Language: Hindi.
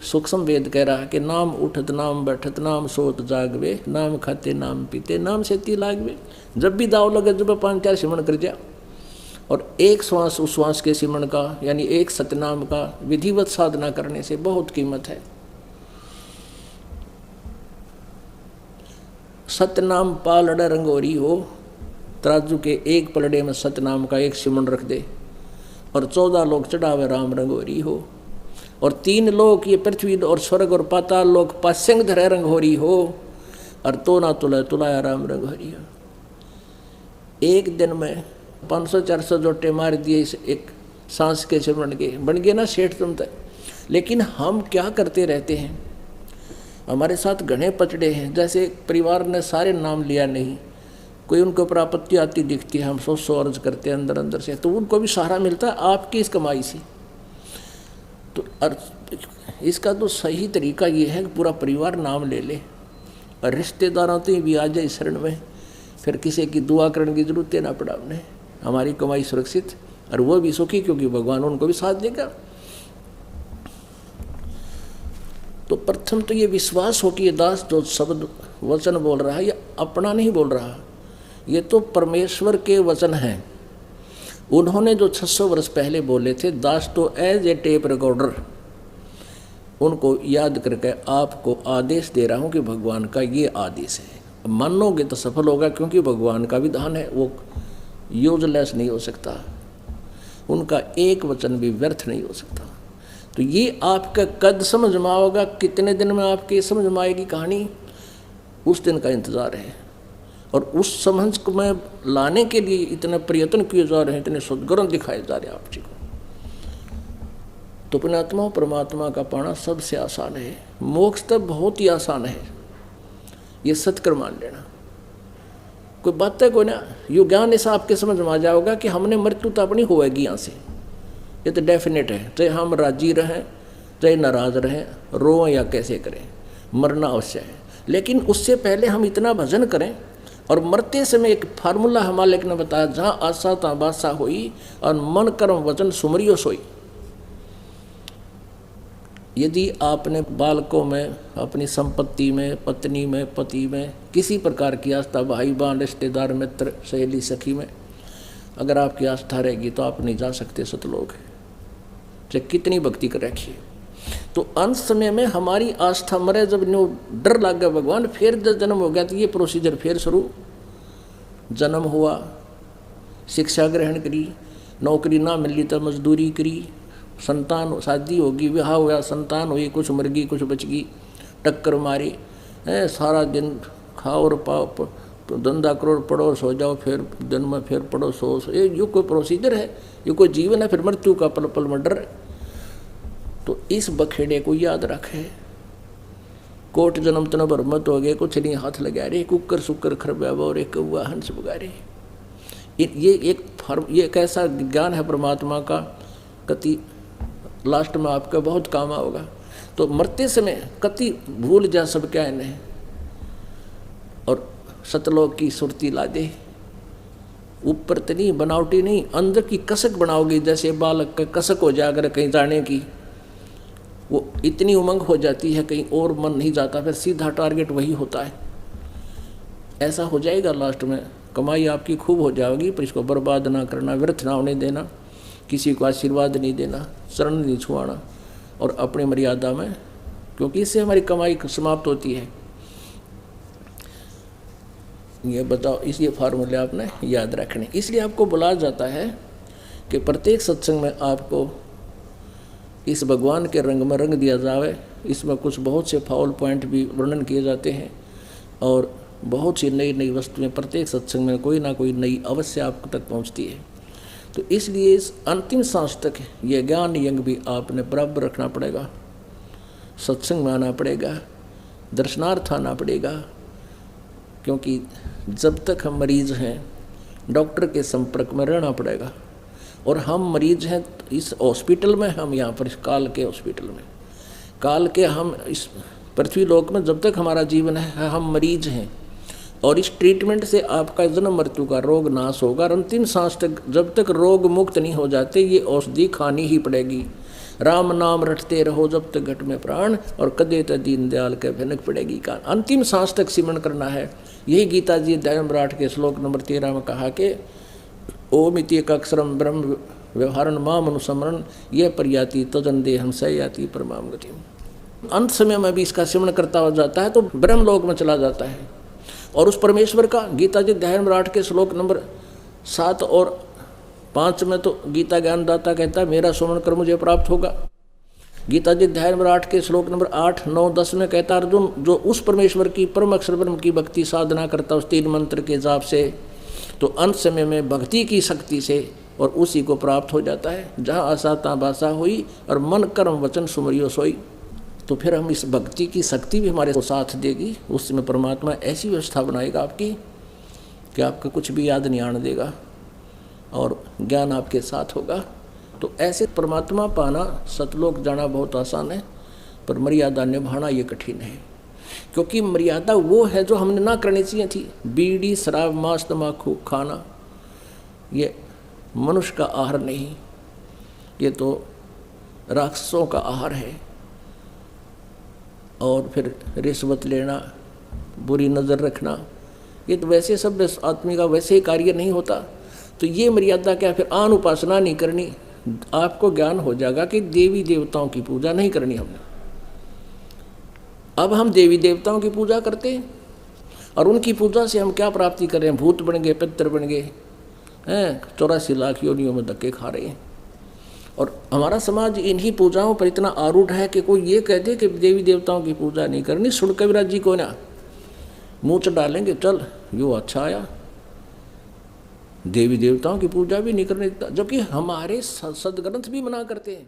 सूक्ष्म वेद कह रहा है कि नाम उठत नाम बैठत नाम सोत जागवे, नाम खाते नाम पीते नाम सेती लागवे। जब भी दाव लगे जब 5-4 सिमरण कर जा, और एक श्वास उस श्वास के सिमरण का यानी एक सतनाम का विधिवत साधना करने से बहुत कीमत है। सतनाम पालड़ रंगोरी हो, तराजू के एक पलड़े में सतनाम का एक सिमरण रख दे और 14 लोग चढ़ावे राम रंगोरी हो, और 3 लोग ये पृथ्वी और स्वर्ग और पाताल लोग पास्यंग धरे रंगोरी हो, और तो ना तुला तुलाया राम रंगोरी हो। एक दिन में 500-400 जोटे मार दिए इस एक सांस के सिमरण के, बन गए ना सेठ तुम तक। लेकिन हम क्या करते रहते हैं, हमारे साथ घने पचड़े हैं। जैसे परिवार ने सारे नाम लिया नहीं, कोई उनके ऊपर आपत्ति आती दिखती है, हम 100 अर्ज करते हैं अंदर अंदर से, तो उनको भी सहारा मिलता है आपकी इस कमाई से। तो इसका तो सही तरीका ये है कि पूरा परिवार नाम ले ले, और रिश्तेदारों तो भी आ जाए शरण में, फिर किसी की दुआ करने की जरूरत ना पड़ा उन्हें, हमारी कमाई सुरक्षित और वो भी सुखी, क्योंकि भगवान उनको भी साथ देगा। तो प्रथम तो ये विश्वास हो कि ये दास जो शब्द वचन बोल रहा है ये अपना नहीं बोल रहा, ये तो परमेश्वर के वचन हैं। उन्होंने जो 600 वर्ष पहले बोले थे, दास तो एज ए टेप रिकॉर्डर, उनको याद करके आपको आदेश दे रहा हूँ कि भगवान का ये आदेश है। मानोगे तो सफल होगा, क्योंकि भगवान का विधान है, वो यूजलेस नहीं हो सकता, उनका एक वचन भी व्यर्थ नहीं हो सकता। तो ये आपका कद समझ में आओगा, कितने दिन में आपके समझ में आएगी कहानी, उस दिन का इंतज़ार है। और उस समझ को में लाने के लिए इतने प्रयत्न किए जा रहे हैं, इतने सद्गुण दिखाए जा रहे हैं आप जी को। तो पुण्यात्मा परमात्मा का पाना सबसे आसान है, मोक्ष तब बहुत ही आसान है, ये सत्कर मान लेना। कोई बात है कोई ना, यो ज्ञान ऐसा आपके समझ में आ जाओगा कि हमने मृत्यु तो अपनी होएगी यहाँ से, ये तो डेफिनेट है। चाहे हम राजी रहें चाहे नाराज रहें, रोएं या कैसे करें, मरना अवश्य है। लेकिन उससे पहले हम इतना भजन करें, और मरते समय एक फार्मूला हमारे ने बताया, जहाँ आशा तहाँ बादशाह होई, और मन कर्म वचन सुमरियो सोई। यदि आपने बालकों में, अपनी संपत्ति में, पत्नी में, पति में, किसी प्रकार की आस्था, भाई बहन, रिश्तेदार, मित्र, सहेली, सखी में अगर आपकी आस्था रहेगी तो आप नहीं जा सकते सतलोक, चाहे कितनी भक्ति कर रखिए। तो अंत समय में हमारी आस्था मरे, जब नो डर लग गया भगवान, फिर जब जन्म हो गया तो ये प्रोसीजर फिर शुरू। जन्म हुआ, शिक्षा ग्रहण करी, नौकरी ना मिली तो मजदूरी करी, संतान शादी होगी, विवाह हुआ, संतान हुई, कुछ मर गई कुछ बच गई, टक्कर मारी, सारा दिन खाओ और पाओ, धंधा करो, पढ़ो सो जाओ, फिर दिन में फिर पढ़ो सो, ये कोई प्रोसीजर है, ये कोई जीवन है? फिर मृत्यु का पल पल में डर। तो इस बखेड़े को याद रखे। कोट जन्म तन भर मत हो गए, कुछ नहीं हाथ लगा रहे, कुकर सुकर खरबा और एक कौआ हंस बगा रहे। ये एक ऐसा ज्ञान है परमात्मा का, कति लास्ट में आपका बहुत काम आओगा। तो मरते समय कति भूल जा सब क्या इन्हें, और सतलोक की सुरती ला दे। ऊपर तो नहीं, बनावटी नहीं, अंदर की कसक बनाओगे। जैसे बालक का कसक हो जाए अगर कहीं जाने की, वो इतनी उमंग हो जाती है कहीं और मन नहीं जाता, फिर सीधा टारगेट वही होता है। ऐसा हो जाएगा लास्ट में, कमाई आपकी खूब हो जाएगी, पर इसको बर्बाद ना करना, व्यर्थ ना होने देना, किसी को आशीर्वाद नहीं देना, शरण नहीं छुआना, और अपनी मर्यादा में, क्योंकि इससे हमारी कमाई समाप्त होती है। ये बताओ, इसलिए फार्मूले आपने याद रखने। इसलिए आपको बुलाया जाता है कि प्रत्येक सत्संग में आपको इस भगवान के रंग में रंग दिया जावे। इसमें कुछ बहुत से फाउल पॉइंट भी वर्णन किए जाते हैं, और बहुत सी नई नई वस्तुएं प्रत्येक सत्संग में कोई ना कोई नई अवश्य आप तक पहुंचती है। तो इसलिए इस अंतिम सांस तक ये ज्ञान यंग भी आपने बराबर रखना पड़ेगा। सत्संग में आना पड़ेगा, दर्शनार्थ आना पड़ेगा, क्योंकि जब तक हम मरीज हैं डॉक्टर के संपर्क में रहना पड़ेगा। और हम मरीज हैं इस हॉस्पिटल में, हम यहाँ पर काल के हॉस्पिटल में, काल के हम इस पृथ्वी लोक में जब तक हमारा जीवन है हम मरीज हैं। और इस ट्रीटमेंट से आपका जन्म मृत्यु का रोग नाश होगा। और अंतिम सांस तक जब तक रोग मुक्त नहीं हो जाते, ये औषधि खानी ही पड़ेगी। राम नाम रटते रहो जब तक घट में प्राण, और कदे तो दीन दयाल के भनक पड़ेगी कान। अंतिम सांस तक सिमरण करना है। यही गीता जी अध्याय नंबर 8 के श्लोक नंबर 13 में कहा कि ओम इति एक अक्षरम ब्रह्म व्यवहारण माम अनुसमरण यह प्रयाति तजन देहम सयाति परमाम गति। अंत समय में भी इसका सिमरण करता हो जाता है तो ब्रह्मलोक में चला जाता है। और उस परमेश्वर का गीता जी अध्याय नंबर 8 के श्लोक नंबर 7 और 5 में तो गीता ज्ञानदाता कहता है मेरा सुमरण कर मुझे प्राप्त होगा। गीता जी अध्याय नंबर 8 के श्लोक नंबर 8, 9, 10 में कहता अर्जुन जो उस परमेश्वर की परम अक्षर ब्रह्म की भक्ति साधना करता उस 3 मंत्र के जाप से, तो अंत समय में भक्ति की शक्ति से और उसी को प्राप्त हो जाता है। जहाँ आशा तहाँ बासा हुई और मन कर्म वचन सुमरियो सोई। तो फिर हम इस भक्ति की शक्ति भी हमारे को साथ देगी। उस समय परमात्मा ऐसी व्यवस्था बनाएगा आपकी कि आपका कुछ भी याद नहीं आने देगा और ज्ञान आपके साथ होगा। तो ऐसे परमात्मा पाना सतलोक जाना बहुत आसान है, पर मर्यादा निभाना ये कठिन है। क्योंकि मर्यादा वो है जो हमने ना करनी चाहिए थी। बीड़ी शराब मांस तम्बाकू खाना ये मनुष्य का आहार नहीं, ये तो राक्षसों का आहार है। और फिर रिश्वत लेना, बुरी नज़र रखना, ये तो वैसे सब आदमी का वैसे ही कार्य नहीं होता। तो ये मर्यादा क्या, फिर आन उपासना नहीं करनी। आपको ज्ञान हो जाएगा कि देवी देवताओं की पूजा नहीं करनी हमने। अब हम देवी देवताओं की पूजा करते हैं और उनकी पूजा से हम क्या प्राप्ति कर रहे हैं? भूत बन गए, पितर बन गए हैं, 84 लाख योनियों में धक्के खा रहे हैं। और हमारा समाज इन्हीं पूजाओं पर इतना आरूढ़ है कि कोई ये कह दे कि देवी देवताओं की पूजा नहीं करनी, सुन कविराज जी को ना मुँह च डालेंगे, चल यो अच्छा आया, देवी देवताओं की पूजा भी नहीं करने देता। जबकि हमारे सदग्रंथ भी मना करते हैं।